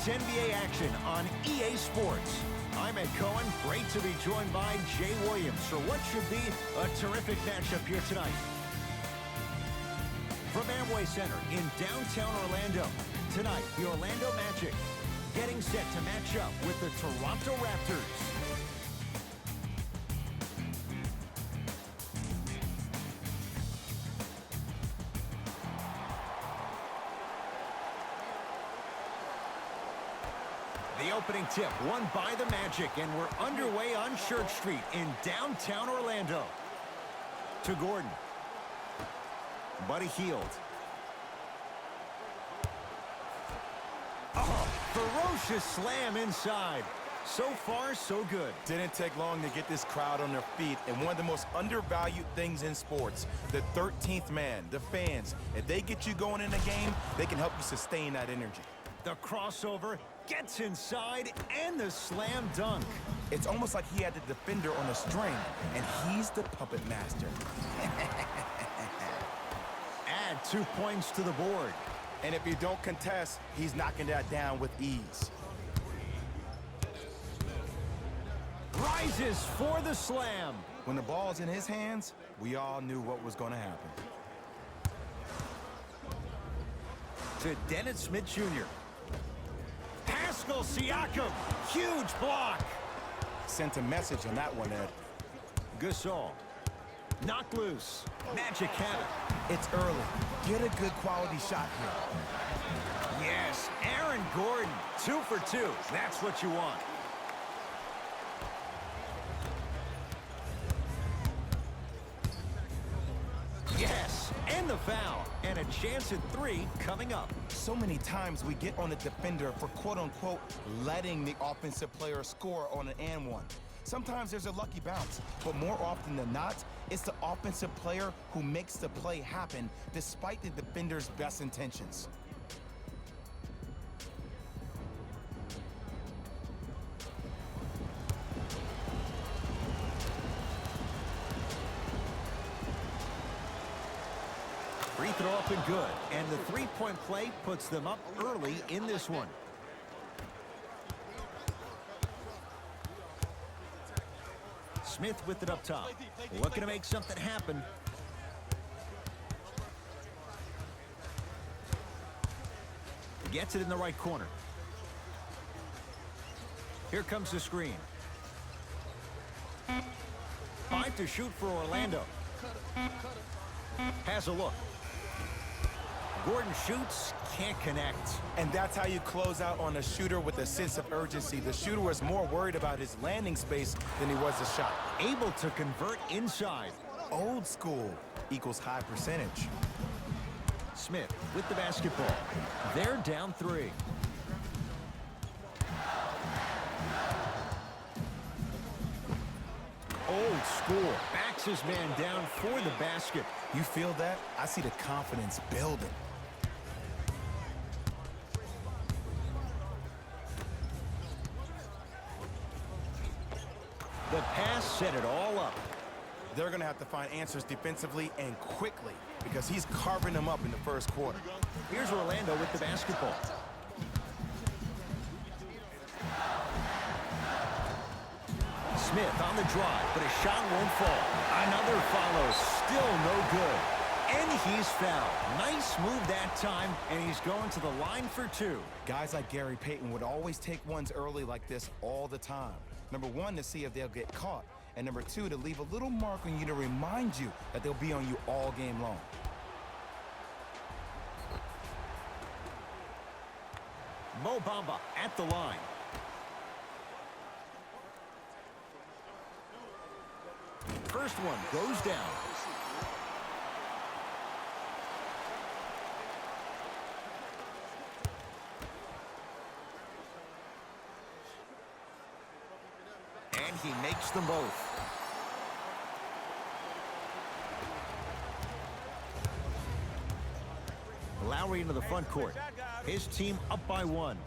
It's NBA action on EA Sports. I'm Ed Cohen. Great to be joined by Jay Williams for what should be a terrific matchup here tonight. From Amway Center in downtown Orlando, tonight the Orlando Magic getting set to match up with the Toronto Raptors. The opening tip won by the Magic, and we're underway on Church Street in downtown Orlando. To Gordon. Buddy Hield. Oh, ferocious slam inside. So far, so good. Didn't take long to get this crowd on their feet, and one of the most undervalued things in sports, the 13th man, the fans. If they get you going in a game, they can help you sustain that energy. The crossover gets inside, and the slam dunk. It's almost like he had the defender on a string, and he's the puppet master. Add 2 points to the board. And if you don't contest, he's knocking that down with ease. Rises for the slam. When the ball's in his hands, we all knew what was going to happen. To Dennis Smith Jr. Pascal Siakam, huge block. Sent a message on that one, Ed. Gasol, knock loose. Magic have it. It's early. Get a good quality shot here. Yes, Aaron Gordon, 2 for 2. That's what you want. Yes, and the foul, and a chance at 3 coming up. So many times we get on the defender for quote-unquote letting the offensive player score on an and one. Sometimes there's a lucky bounce, but more often than not, it's the offensive player who makes the play happen despite the defender's best intentions. Free throw up and good, and the three-point play puts them up early in this one. Smith with it up top, looking to make something happen. Gets it in the right corner. Here comes the screen. 5 to shoot for Orlando. Has a look. Gordon shoots, can't connect. And that's how you close out on a shooter with a sense of urgency. The shooter was more worried about his landing space than he was the shot. Able to convert inside. Old school equals high percentage. Smith with the basketball. They're down 3. Old school. Backs his man down for the basket. You feel that? I see the confidence building. The pass set it all up. They're going to have to find answers defensively and quickly because he's carving them up in the first quarter. Here's Orlando with the basketball. Smith on the drive, but his shot won't fall. Another follows, still no good. And he's fouled. Nice move that time, and he's going to the line for 2. Guys like Gary Payton would always take ones early like this all the time. Number 1, to see if they'll get caught. And number 2, to leave a little mark on you to remind you that they'll be on you all game long. Mo Bamba at the line. First one goes down. And he makes them both. Lowry into the front court. His team up by 1.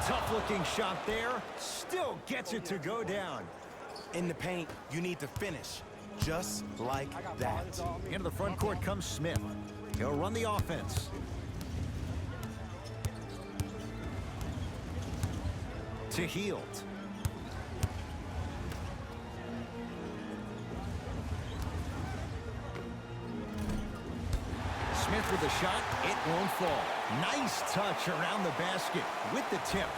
Tough-looking shot there. Still gets it to go down. In the paint, you need to finish. Just like that. Into the front court comes Smith. He'll run the offense. To Hield. Smith with a shot. It won't fall. Nice touch around the basket with the tip.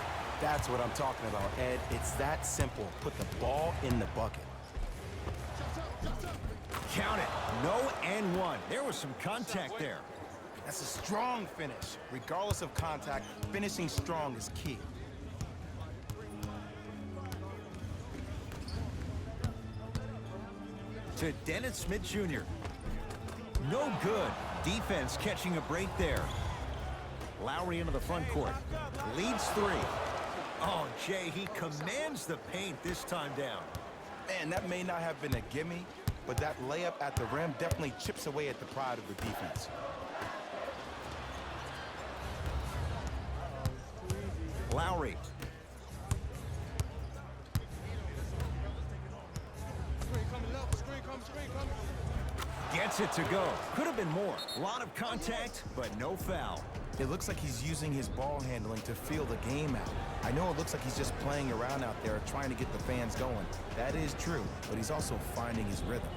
That's what I'm talking about, Ed. It's that simple. Put the ball in the bucket. Count it. No and one. There was some contact there. That's a strong finish. Regardless of contact, finishing strong is key. To Dennis Smith Jr. No good. Defense catching a break there. Lowry into the front court. Leads 3. Oh, Jay, he commands the paint this time down. Man, that may not have been a gimme, but that layup at the rim definitely chips away at the pride of the defense. Lowry. Gets it to go. Could have been more. A lot of contact, but no foul. It looks like he's using his ball handling to feel the game out. I know it looks like he's just playing around out there trying to get the fans going. That is true, but he's also finding his rhythm.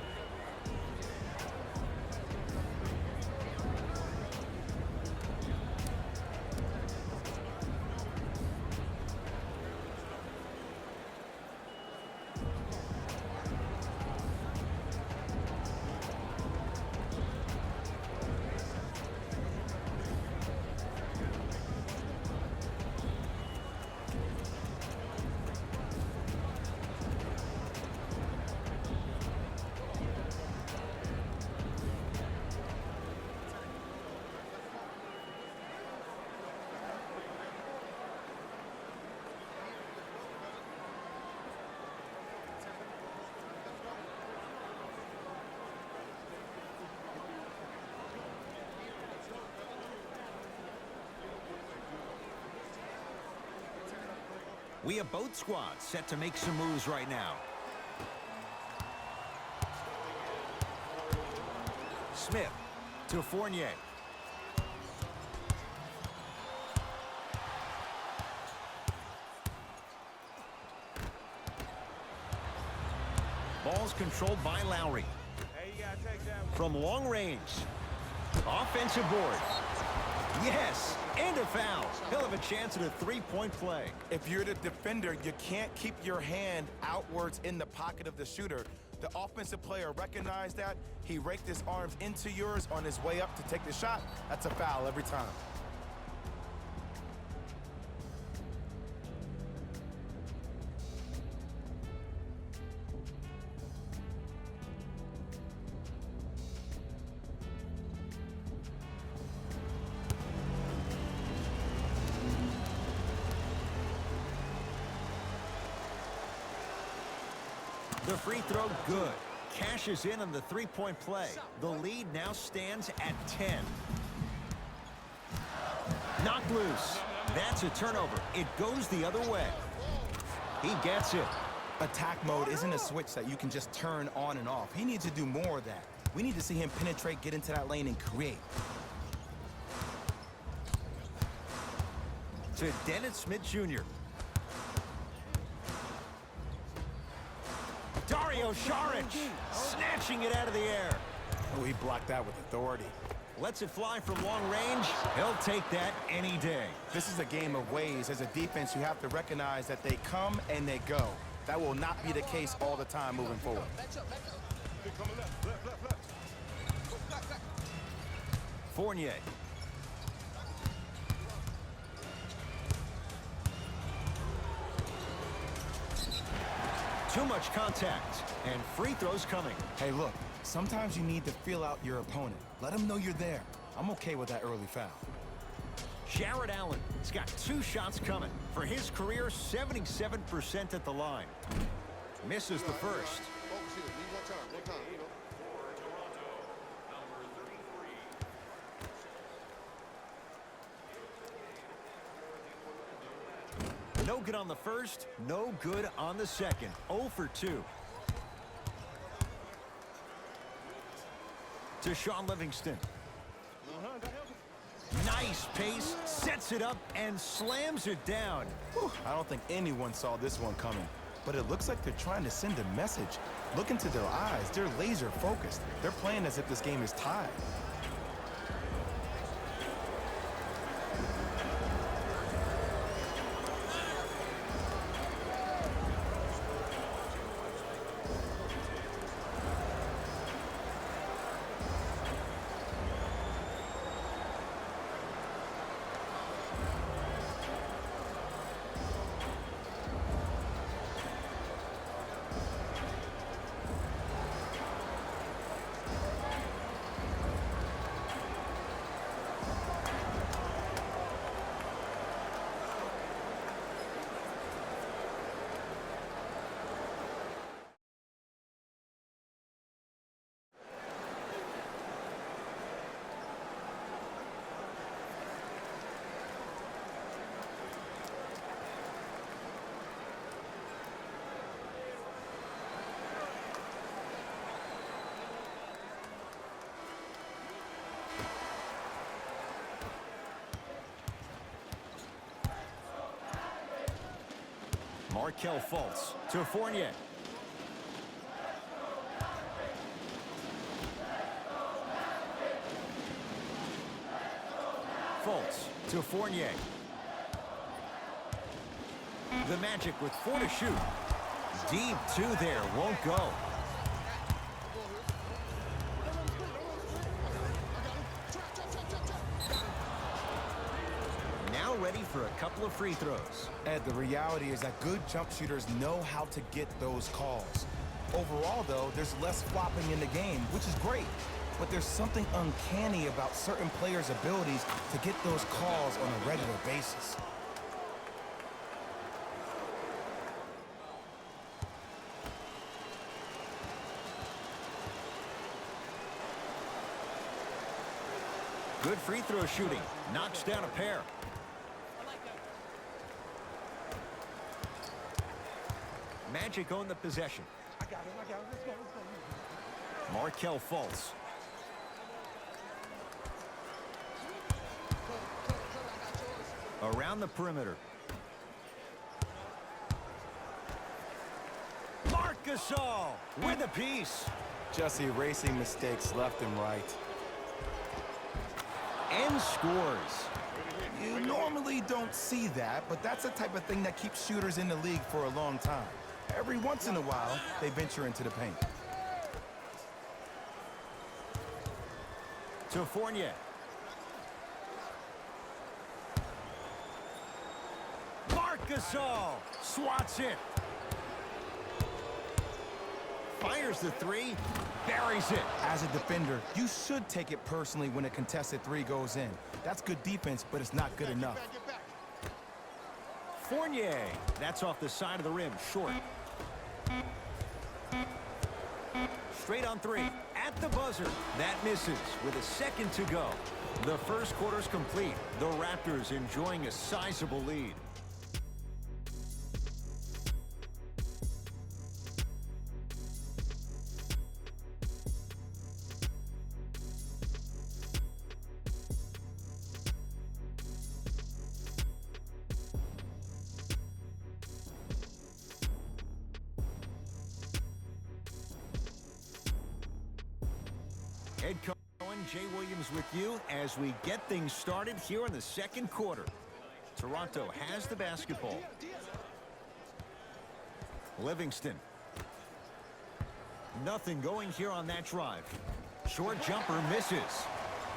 We have both squads set to make some moves right now. Smith to Fournier. Ball's controlled by Lowry. From long range. Offensive board. Yes, and a foul. He'll have a chance at a three-point play. If you're the defender, you can't keep your hand outwards in the pocket of the shooter. The offensive player recognized that. He raked his arms into yours on his way up to take the shot. That's a foul every time. The free throw, good. Cashes in on the three-point play. The lead now stands at 10. Knocked loose. That's a turnover. It goes the other way. He gets it. Attack mode isn't a switch that you can just turn on and off. He needs to do more of that. We need to see him penetrate, get into that lane, and create. To Dennis Smith Jr. Dario Saric snatching it out of the air. Oh, he blocked that with authority. Lets it fly from long range. He'll take that any day. This is a game of ways. As a defense, you have to recognize that they come and they go. That will not be the case all the time moving forward. Fournier. Too much contact, and free throws coming. Hey, look, sometimes you need to feel out your opponent. Let him know you're there. I'm okay with that early foul. Jared Allen has got 2 shots coming. For his career, 77% at the line. Misses the first. No good on the first, no good on the second. 0 for 2. To Sean Livingston. Nice pace, sets it up, and slams it down. Whew, I don't think anyone saw this one coming. But it looks like they're trying to send a message. Look into their eyes. They're laser focused. They're playing as if this game is tied. Markelle Fultz to Fournier. Fultz to Fournier. The Magic with 4 to shoot. Deep 2 there, won't go. Now ready for a couple of free throws. Ed, the reality is that good jump shooters know how to get those calls. Overall, though, there's less flopping in the game, which is great. But there's something uncanny about certain players' abilities to get those calls on a regular basis. Good free throw shooting. Knocks down a pair. Magic own the possession. Markelle Fultz. Around the perimeter. Marc Gasol with a piece. Just erasing mistakes left and right. And scores. You normally don't see that, but that's the type of thing that keeps shooters in the league for a long time. Every once in a while, they venture into the paint. To Fournier. Marc Gasol swats it. Fires the three, buries it. As a defender, you should take it personally when a contested three goes in. That's good defense, but it's not good enough. Fournier, that's off the side of the rim, short. Straight on three, at the buzzer. That misses with a second to go. The first quarter's complete. The Raptors enjoying a sizable lead. Head coach Jay Williams with you as we get things started here in the second quarter. Toronto has the basketball. Livingston. Nothing going here on that drive. Short jumper misses.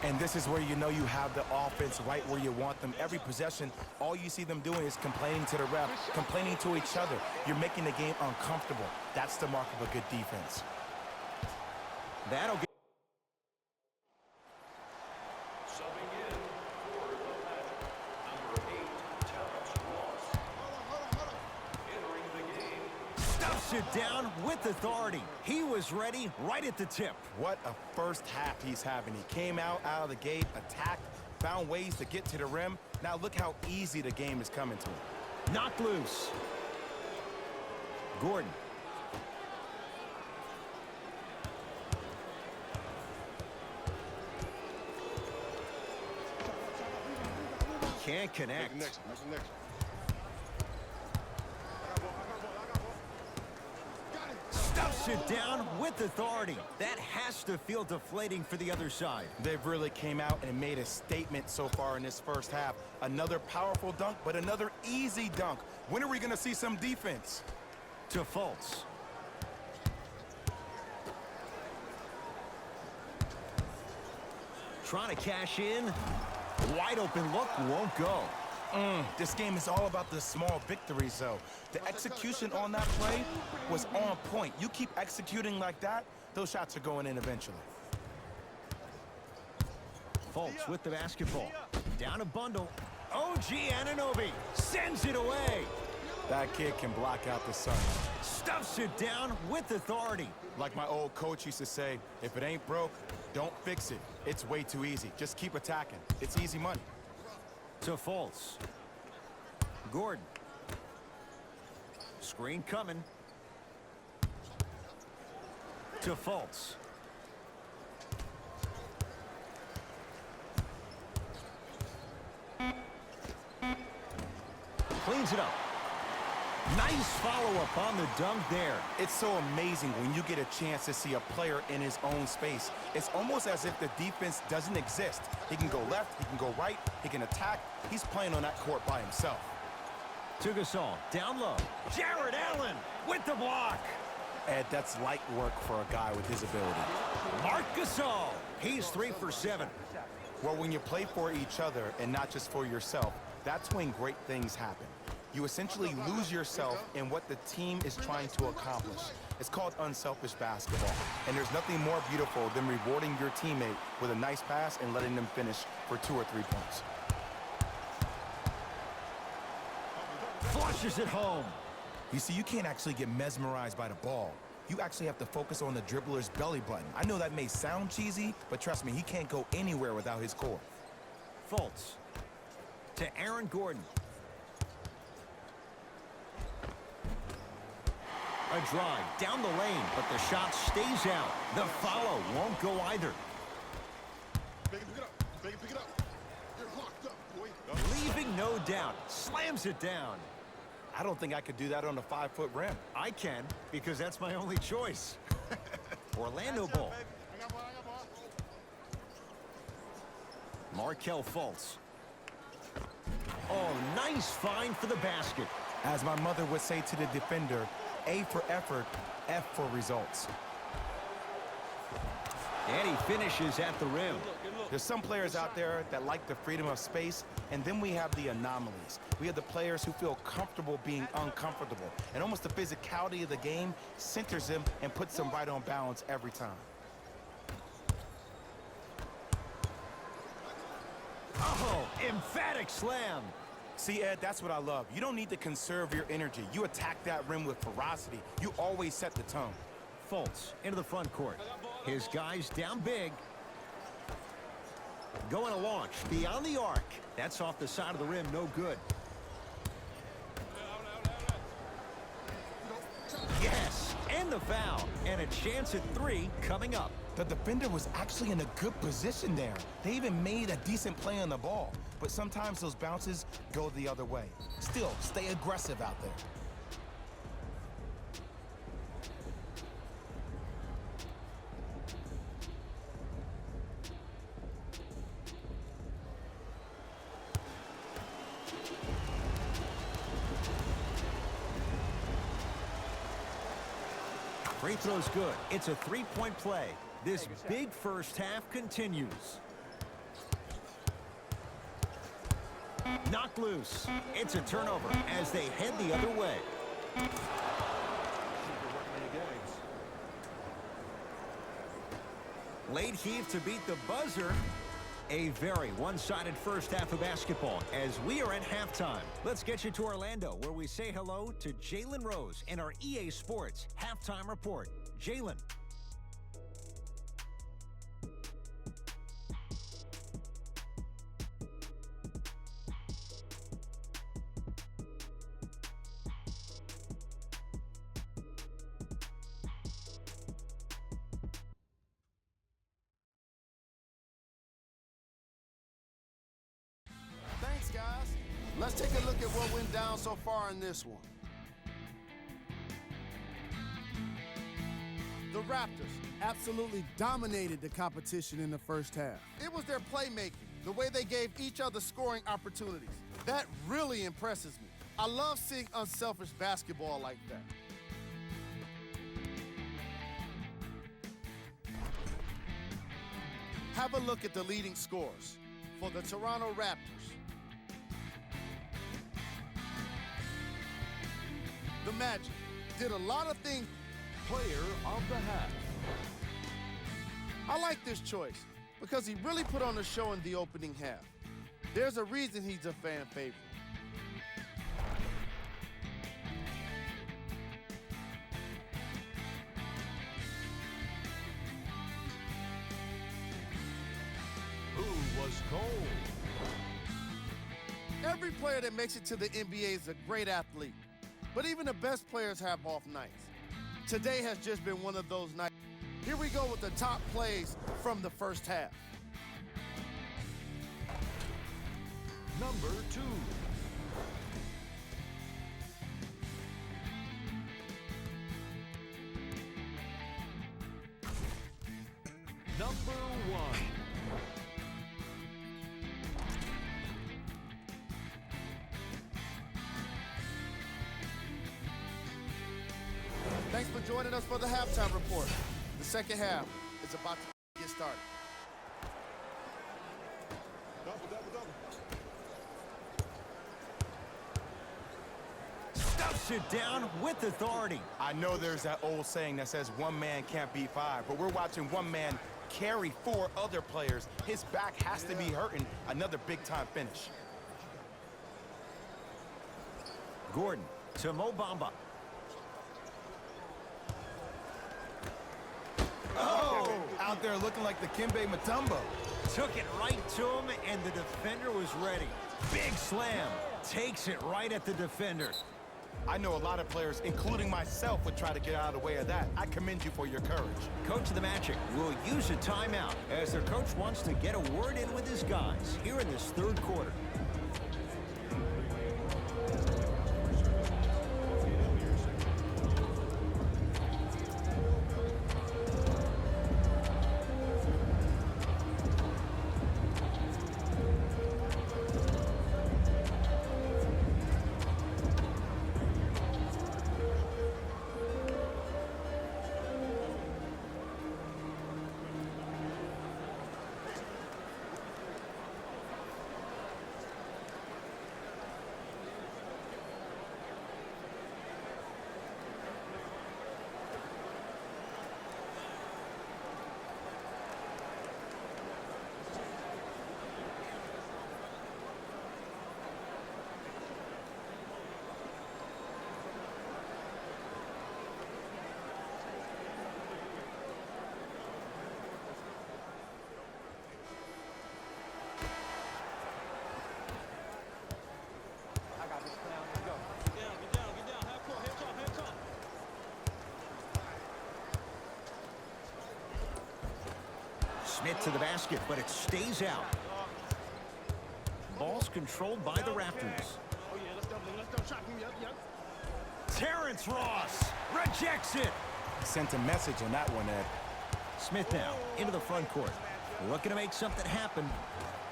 And this is where you know you have the offense right where you want them. Every possession, all you see them doing is complaining to the ref, complaining to each other. You're making the game uncomfortable. That's the mark of a good defense. That'll get it down with authority. He was ready right at the tip. What a first half he's having. He came out of the gate, attacked, found ways to get to the rim. Now look how easy the game is coming to him. Knocked loose. Gordon. Can't connect. Stuffs it down with authority. That has to feel deflating for the other side. They've really came out and made a statement so far in this first half. Another powerful dunk, but another easy dunk. When are we going to see some defense? To Fultz. Trying to cash in. Wide open look, won't go. This game is all about the small victories, though. The execution on that play was on point. You keep executing like that, those shots are going in eventually. Fultz with the basketball. Down a bundle. OG Anunoby sends it away. That kid can block out the sun. Stuffs it down with authority. Like my old coach used to say, if it ain't broke, don't fix it. It's way too easy. Just keep attacking. It's easy money. To Fultz. Gordon. Screen coming. To Fultz. Cleans it up. Nice follow-up on the dunk there. It's so amazing when you get a chance to see a player in his own space. It's almost as if the defense doesn't exist. He can go left, he can go right, he can attack. He's playing on that court by himself. To Gasol, down low. Jared Allen with the block. Ed, that's light work for a guy with his ability. Marc Gasol, he's 3 for 7. Well, when you play for each other and not just for yourself, that's when great things happen. You essentially lose yourself in what the team is trying to accomplish. It's called unselfish basketball. And there's nothing more beautiful than rewarding your teammate with a nice pass and letting them finish for 2 or 3 points. Flushes it home. You see, you can't actually get mesmerized by the ball. You actually have to focus on the dribbler's belly button. I know that may sound cheesy, but trust me, he can't go anywhere without his core. Fultz. To Aaron Gordon. A drive down the lane, but the shot stays out. The follow won't go either. Leaving no doubt. Slams it down. I don't think I could do that on a 5-foot rim. I can, because that's my only choice. Orlando ball. Markelle Fultz. Oh, nice find for the basket. As my mother would say to the defender, A for effort, F for results. And he finishes at the rim. There's some players out there that like the freedom of space, and then we have the anomalies. We have the players who feel comfortable being uncomfortable, and almost the physicality of the game centers them and puts them right on balance every time. Oh, emphatic slam. See, Ed, that's what I love. You don't need to conserve your energy. You attack that rim with ferocity. You always set the tone. Fultz into the front court. His guys down big. Going to launch beyond the arc. That's off the side of the rim, no good. Yes, and the foul. And a chance at 3 coming up. The defender was actually in a good position there. They even made a decent play on the ball. But sometimes those bounces go the other way. Still, stay aggressive out there. Free throw's good. It's a 3-point play. This big first half continues. Knocked loose. It's a turnover as they head the other way. Late heave to beat the buzzer. A very one-sided first half of basketball as we are at halftime. Let's get you to Orlando, where we say hello to Jalen Rose in our EA Sports Halftime Report. Jalen. Thanks, guys. Let's take a look at what went down so far in this one. The Raptors absolutely dominated the competition in the first half. It was their playmaking, the way they gave each other scoring opportunities. That really impresses me. I love seeing unselfish basketball like that. Have a look at the leading scores for the Toronto Raptors. The Magic did a lot of things. Player of the half. I like this choice because he really put on a show in the opening half. There's a reason he's a fan favorite. Who was cold? Every player that makes it to the NBA is a great athlete, but even the best players have off nights. Today has just been one of those nights. Here we go with the top plays from the first half. Number 2. Number 1. Thanks for joining us for the halftime report. The second half is about to get started. Stuffs it down with authority. I know there's that old saying that says one man can't beat five, but we're watching one man carry 4 other players. His back has to be hurting. Another big-time finish. Gordon to Mo Bamba. Oh! Out there looking like the Kimbe Mutombo. Took it right to him, and the defender was ready. Big slam. Takes it right at the defender. I know a lot of players, including myself, would try to get out of the way of that. I commend you for your courage. Coach of the Magic will use a timeout as their coach wants to get a word in with his guys here in this third quarter. Smith to the basket, but it stays out. Ball's controlled by the Raptors. Terrence Ross rejects it. Sent a message on that one, Ed. Smith now into the front court. Looking to make something happen.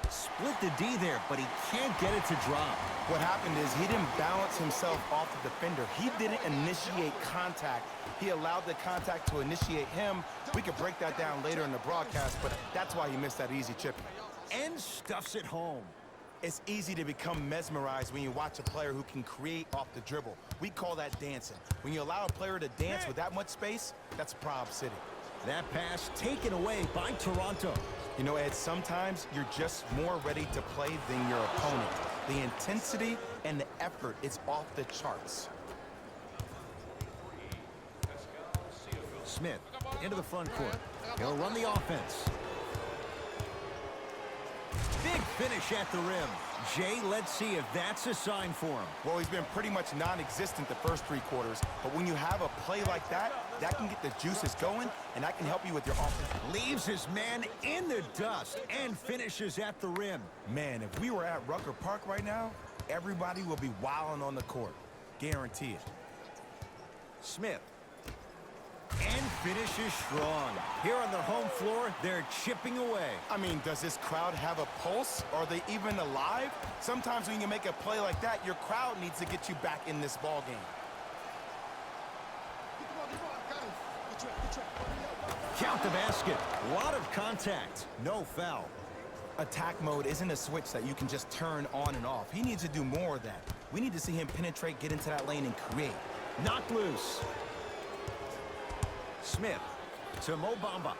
Split the D there, but he can't get it to drop. What happened is he didn't balance himself off the defender. He didn't initiate contact. He allowed the contact to initiate him. We could break that down later in the broadcast, but that's why he missed that easy chipping. And stuffs it home. It's easy to become mesmerized when you watch a player who can create off the dribble. We call that dancing. When you allow a player to dance with that much space, that's Prob City. That pass taken away by Toronto. You know, Ed, sometimes you're just more ready to play than your opponent. The intensity and the effort is off the charts. Smith into the front court. He'll run the offense. Big finish at the rim. Jay, let's see if that's a sign for him. Well, he's been pretty much non-existent the first 3 quarters, but when you have a play like that, that can get the juices going, and that can help you with your offense. Leaves his man in the dust and finishes at the rim. Man, if we were at Rucker Park right now, everybody will be wilding on the court. Guarantee it. Smith. And finishes strong. Here on their home floor, they're chipping away. I mean, does this crowd have a pulse? Are they even alive? Sometimes when you make a play like that, your crowd needs to get you back in this ball game. Count the basket. A lot of contact. No foul. Attack mode isn't a switch that you can just turn on and off. He needs to do more of that. We need to see him penetrate, get into that lane, and create. Knocked loose. Smith to Mo Bamba.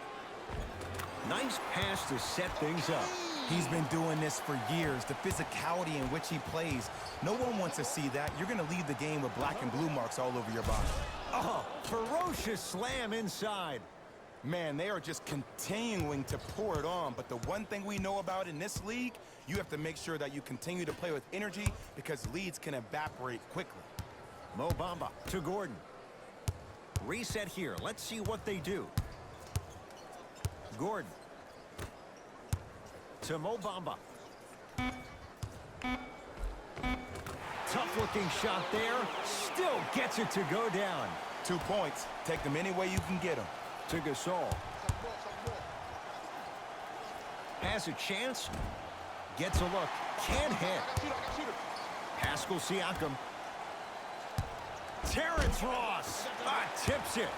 Nice pass to set things up. He's been doing this for years. The physicality in which he plays, no one wants to see that. You're going to leave the game with black and blue marks all over your body. Oh, ferocious slam inside. Man, they are just continuing to pour it on. But the one thing we know about in this league, you have to make sure that you continue to play with energy because leads can evaporate quickly. Mo Bamba to Gordon. Reset here. Let's see what they do. Gordon to Mo Bamba. Tough-looking shot there. Still gets it to go down. 2 points. Take them any way you can get them. To Gasol. Has a chance. Gets a look. Can't hit. Pascal Siakam. Terrence Ross. Tips it.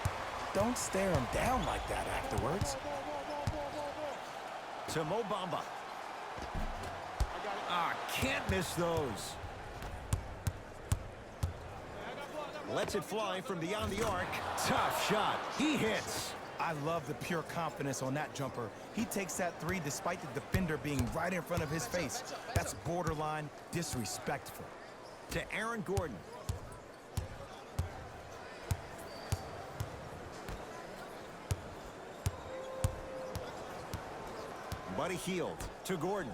Don't stare him down like that afterwards. To Mo Bamba. Can't miss those. Lets it fly from beyond the arc. Tough shot. He hits. I love the pure confidence on that jumper. He takes that three despite the defender being right in front of his face. That's borderline disrespectful. To Aaron Gordon. Buddy Hield to Gordon.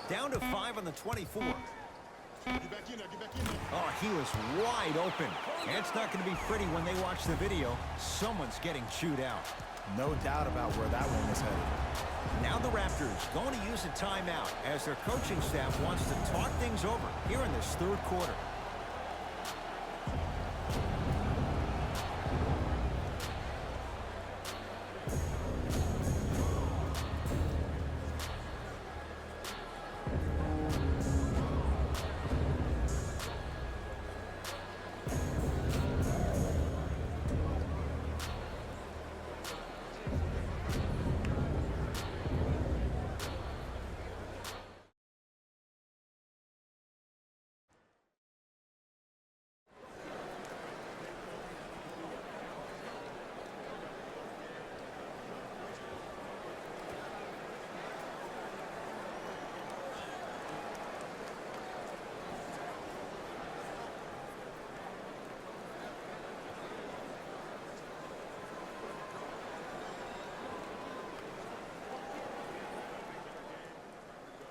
Down to 5 on the 24. Oh, he was wide open. And it's not going to be pretty when they watch the video. Someone's getting chewed out. No doubt about where that one was headed. Now the Raptors going to use a timeout as their coaching staff wants to talk things over here in this third quarter.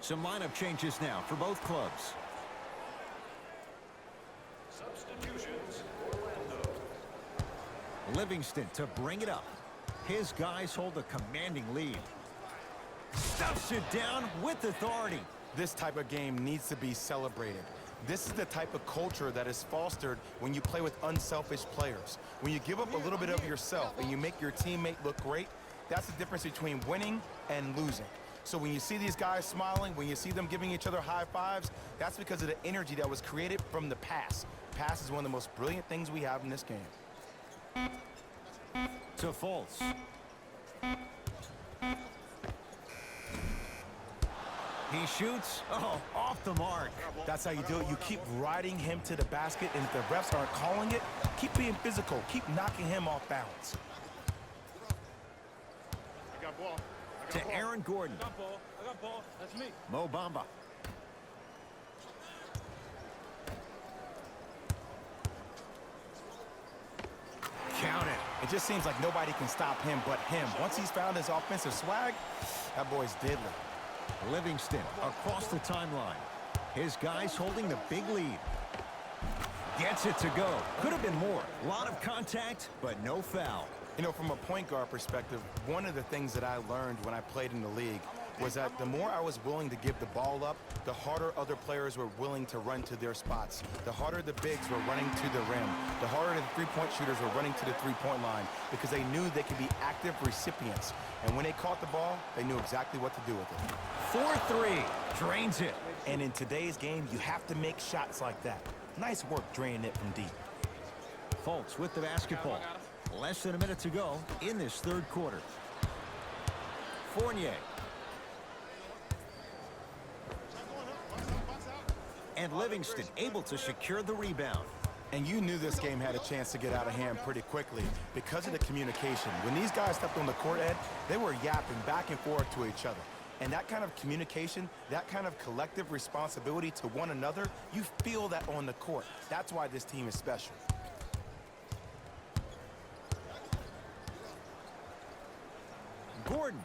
Some lineup changes now for both clubs. Substitutions, Orlando. Livingston to bring it up. His guys hold a commanding lead. Stuffs it down with authority. This type of game needs to be celebrated. This is the type of culture that is fostered when you play with unselfish players. When you give up a little bit of yourself and you make your teammate look great, that's the difference between winning and losing. So when you see these guys smiling, when you see them giving each other high fives, that's because of the energy that was created from the pass. Pass is one of the most brilliant things we have in this game. To Fultz. He shoots. Oh, off the mark. That's how you do it. You keep riding him to the basket, and if the refs aren't calling it, keep being physical. Keep knocking him off balance. To Aaron Gordon. I got ball. That's me. Mo Bamba. Count it. It just seems like nobody can stop him but him. Once he's found his offensive swag, that boy's deadly. Livingston across the timeline. His guys holding the big lead. Gets it to go. Could have been more. A lot of contact, but no foul. You know, from a point guard perspective, one of the things that I learned when I played in the league was that the more I was willing to give the ball up, the harder other players were willing to run to their spots. The harder the bigs were running to the rim. The harder the three-point shooters were running to the three-point line because they knew they could be active recipients. And when they caught the ball, they knew exactly what to do with it. 4-3, drains it. And in today's game, you have to make shots like that. Nice work draining it from deep. Fultz with the basketball. Less than a minute to go in this third quarter. Fournier. And Livingston able to secure the rebound. And you knew this game had a chance to get out of hand pretty quickly because of the communication. When these guys stepped on the court, Ed, they were yapping back and forth to each other. And that kind of communication, that kind of collective responsibility to one another, you feel that on the court. That's why this team is special. Gordon.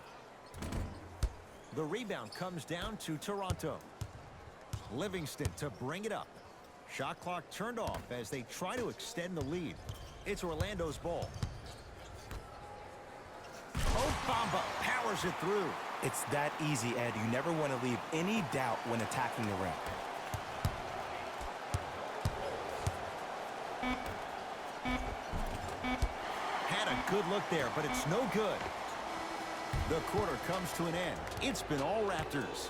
The rebound comes down to Toronto. Livingston to bring it up. Shot clock turned off as they try to extend the lead. It's Orlando's ball. Obamba powers it through. It's that easy, Ed. You never want to leave any doubt when attacking the rim. Had a good look there, but it's no good. The quarter comes to an end. It's been all Raptors.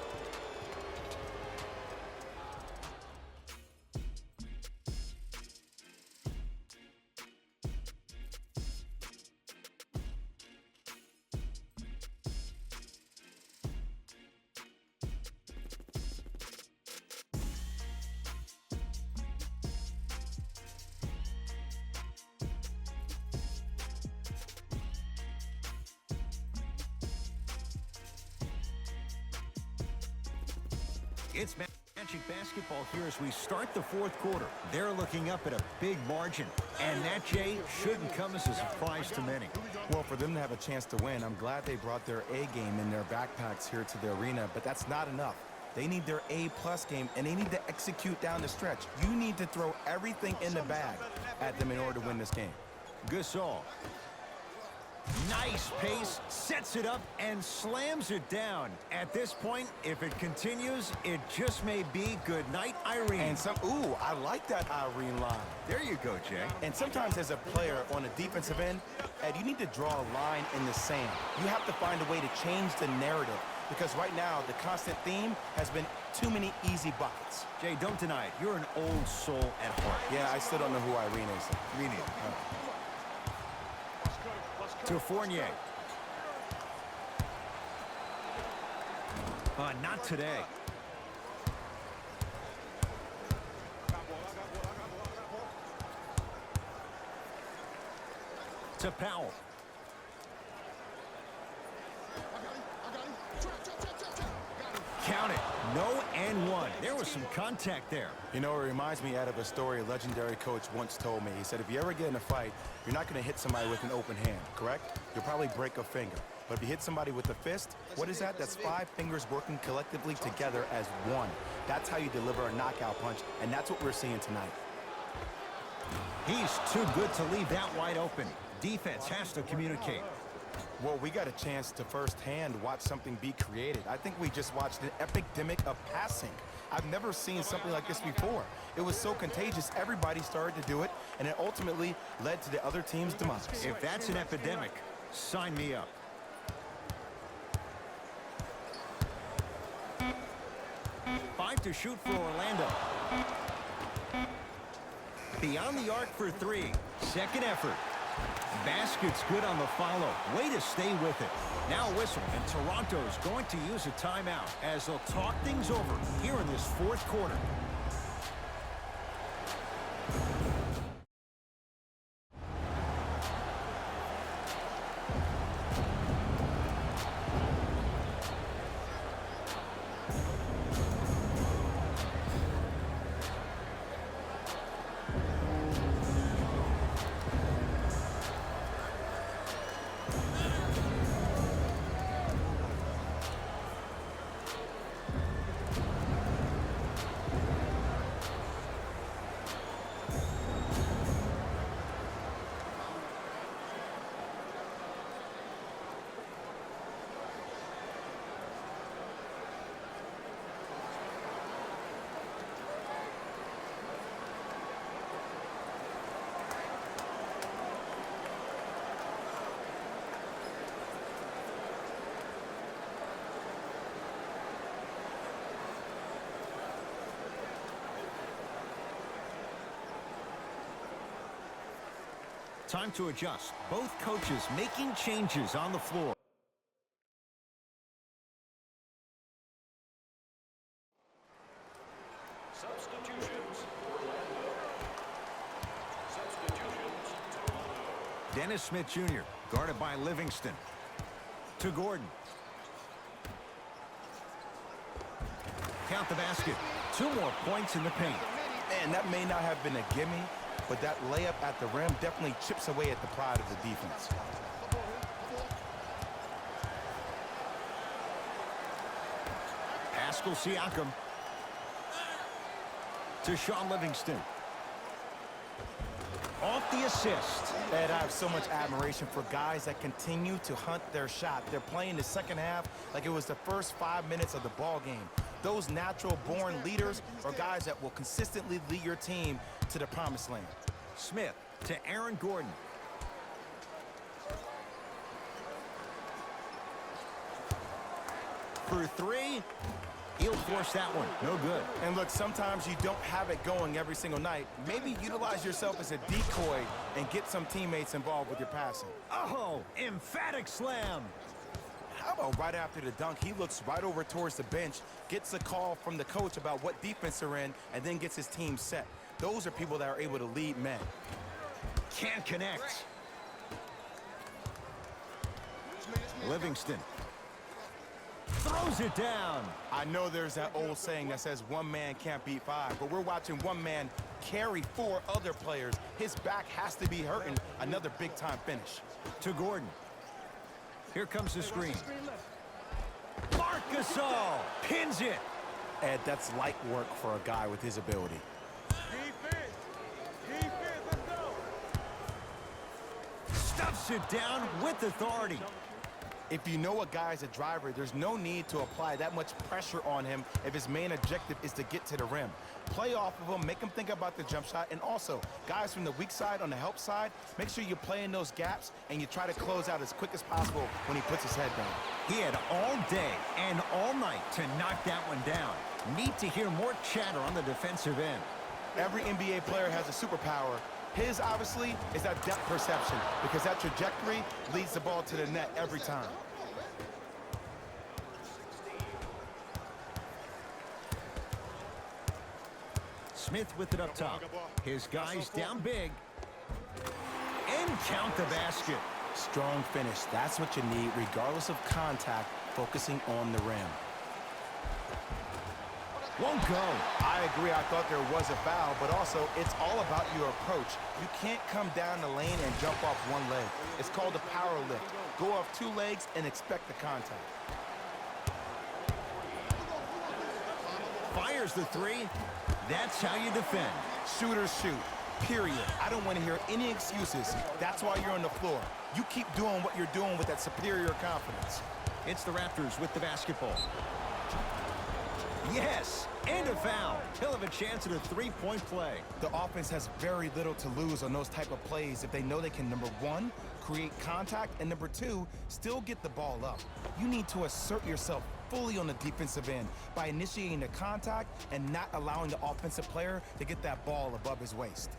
It's Magic basketball here as we start the fourth quarter. They're looking up at a big margin, and that, Jay, shouldn't come as a surprise to many. Well, for them to have a chance to win, I'm glad they brought their A game in their backpacks here to the arena, but that's not enough. They need their A-plus game, and they need to execute down the stretch. You need to throw everything in the bag at them in order to win this game. Gasol. Nice pace, sets it up, and slams it down. At this point, if it continues, it just may be good night, Irene. And ooh, I like that Irene line. There you go, Jay. And sometimes as a player on the defensive end, Ed, you need to draw a line in the sand. You have to find a way to change the narrative because right now the constant theme has been too many easy buckets. Jay, don't deny it. You're an old soul at heart. Yeah, I still don't know who Irene is. Me neither. To Fournier. Not today. To Powell. Count it. No and one. There was some contact there. You know, it reminds me out of a story a legendary coach once told me. He said, if you ever get in a fight, you're not going to hit somebody with an open hand, correct? You'll probably break a finger. But if you hit somebody with a fist, what is that? That's 5 fingers working collectively together as one. That's how you deliver a knockout punch, and that's what we're seeing tonight. He's too good to leave that wide open. Defense has to communicate. Well, we got a chance to firsthand watch something be created. I think we just watched an epidemic of passing. I've never seen something like this before. It was so contagious, everybody started to do it, and it ultimately led to the other team's demise. If that's an epidemic, sign me up. Five to shoot for Orlando. Beyond the arc for 3. Second effort. Basket's good on the follow. Way to stay with it. Now whistle, and Toronto's going to use a timeout as they'll talk things over here in this fourth quarter. Time to adjust. Both coaches making changes on the floor. Substitutions. Orlando. Substitutions. Toronto. Dennis Smith Jr. guarded by Livingston. To Gordon. Count the basket. 2 more points in the paint. Man, that may not have been a gimme, but that layup at the rim definitely chips away at the pride of the defense. Pascal Siakam. To Sean Livingston. Off the assist. Ed, I have so much admiration for guys that continue to hunt their shot. They're playing the second half like it was the first 5 minutes of the ball game. Those natural-born leaders are guys that will consistently lead your team to the promised land. Smith to Aaron Gordon. For 3. He'll force that one. No good. And look, sometimes you don't have it going every single night. Maybe utilize yourself as a decoy and get some teammates involved with your passing. Oh, emphatic slam. How about right after the dunk, he looks right over towards the bench, gets a call from the coach about what defense they're in, and then gets his team set. Those are people that are able to lead men. Can't connect. Livingston. Throws it down. I know there's that old saying that says one man can't beat 5, but we're watching one man carry 4 other players. His back has to be hurting. Another big-time finish. To Gordon. Here comes the screen. Marc Gasol pins it. Ed, that's light work for a guy with his ability. Defense. Defense. Let's go. Stuffs it down with authority. If you know a guy's a driver, there's no need to apply that much pressure on him if his main objective is to get to the rim. Play off of him, make him think about the jump shot, and also, guys from the weak side on the help side, make sure you play in those gaps and you try to close out as quick as possible when he puts his head down. He had all day and all night to knock that one down. Need to hear more chatter on the defensive end. Every NBA player has a superpower. His, obviously, is that depth perception, because that trajectory leads the ball to the net every time. Smith with it up top. His guys down big. And count the basket. Strong finish. That's what you need, regardless of contact, focusing on the rim. Won't go. I agree. I thought there was a foul, but also it's all about your approach. You can't come down the lane and jump off one leg. It's called a power lift. Go off 2 legs and expect the contact. Fires the 3. That's how you defend. Shooters shoot, period. I don't want to hear any excuses. That's why you're on the floor. You keep doing what you're doing with that superior confidence. It's the Raptors with the basketball. Yes, and a foul. He'll have a chance at a 3-point play. The offense has very little to lose on those type of plays if they know they can, number 1, create contact, and number 2, still get the ball up. You need to assert yourself fully on the defensive end by initiating the contact and not allowing the offensive player to get that ball above his waist.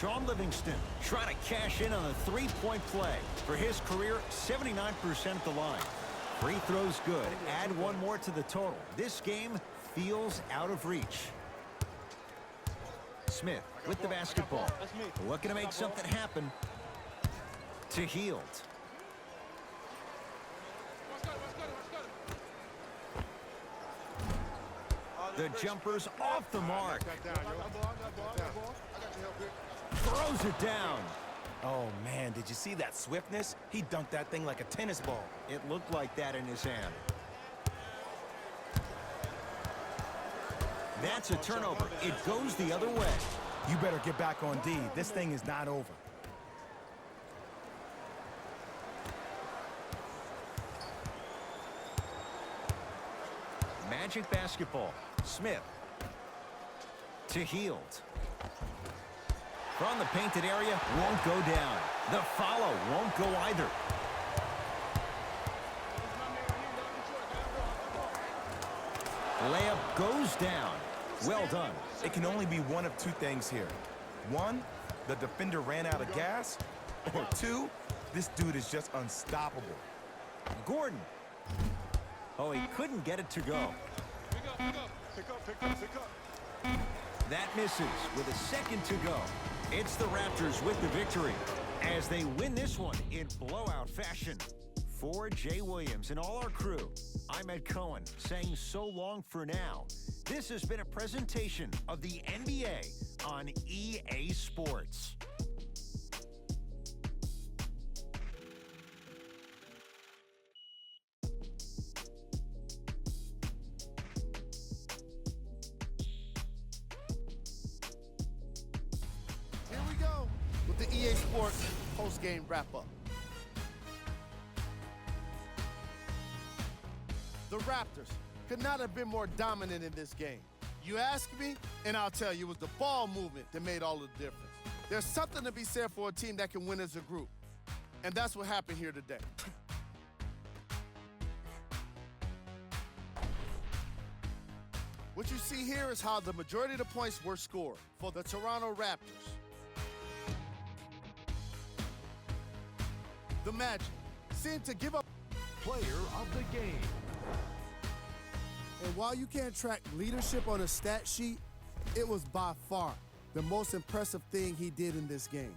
Sean Livingston trying to cash in on a 3-point play. For his career, 79% at the line. Free throws good. Add 1 more to the total. This game feels out of reach. Smith with the basketball. Looking to make something happen. To Hield. The jumper's off the mark. Throws it down. Oh, man, did you see that swiftness? He dunked that thing like a tennis ball. It looked like that in his hand. That's a turnover. It goes the other way. You better get back on D. This thing is not over. Magic basketball. Smith. To Hield. From the painted area, won't go down. The follow won't go either. Layup goes down. Well done. It can only be one of two things here. One, the defender ran out of gas. Or two, this dude is just unstoppable. Gordon. Oh, he couldn't get it to go. Pick up. That misses with a second to go. It's the Raptors with the victory as they win this one in blowout fashion. For Jay Williams and all our crew, I'm Ed Cohen saying so long for now. This has been a presentation of the NBA on EA Sports. Here we go with the EA Sports post-game wrap-up. The Raptors could not have been more dominant in this game. You ask me, and I'll tell you, it was the ball movement that made all the difference. There's something to be said for a team that can win as a group, and that's what happened here today. What you see here is how the majority of the points were scored for the Toronto Raptors. The Magic seemed to give up. Player of the game. And while you can't track leadership on a stat sheet, it was by far the most impressive thing he did in this game.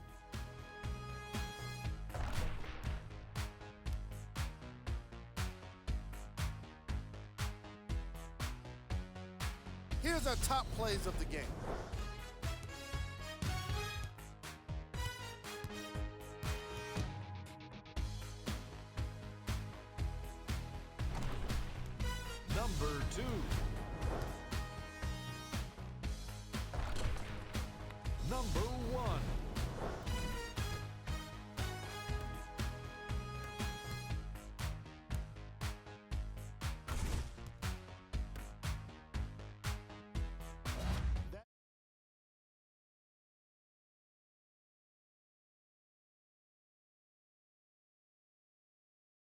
Here's our top plays of the game. Number 2. Number 1.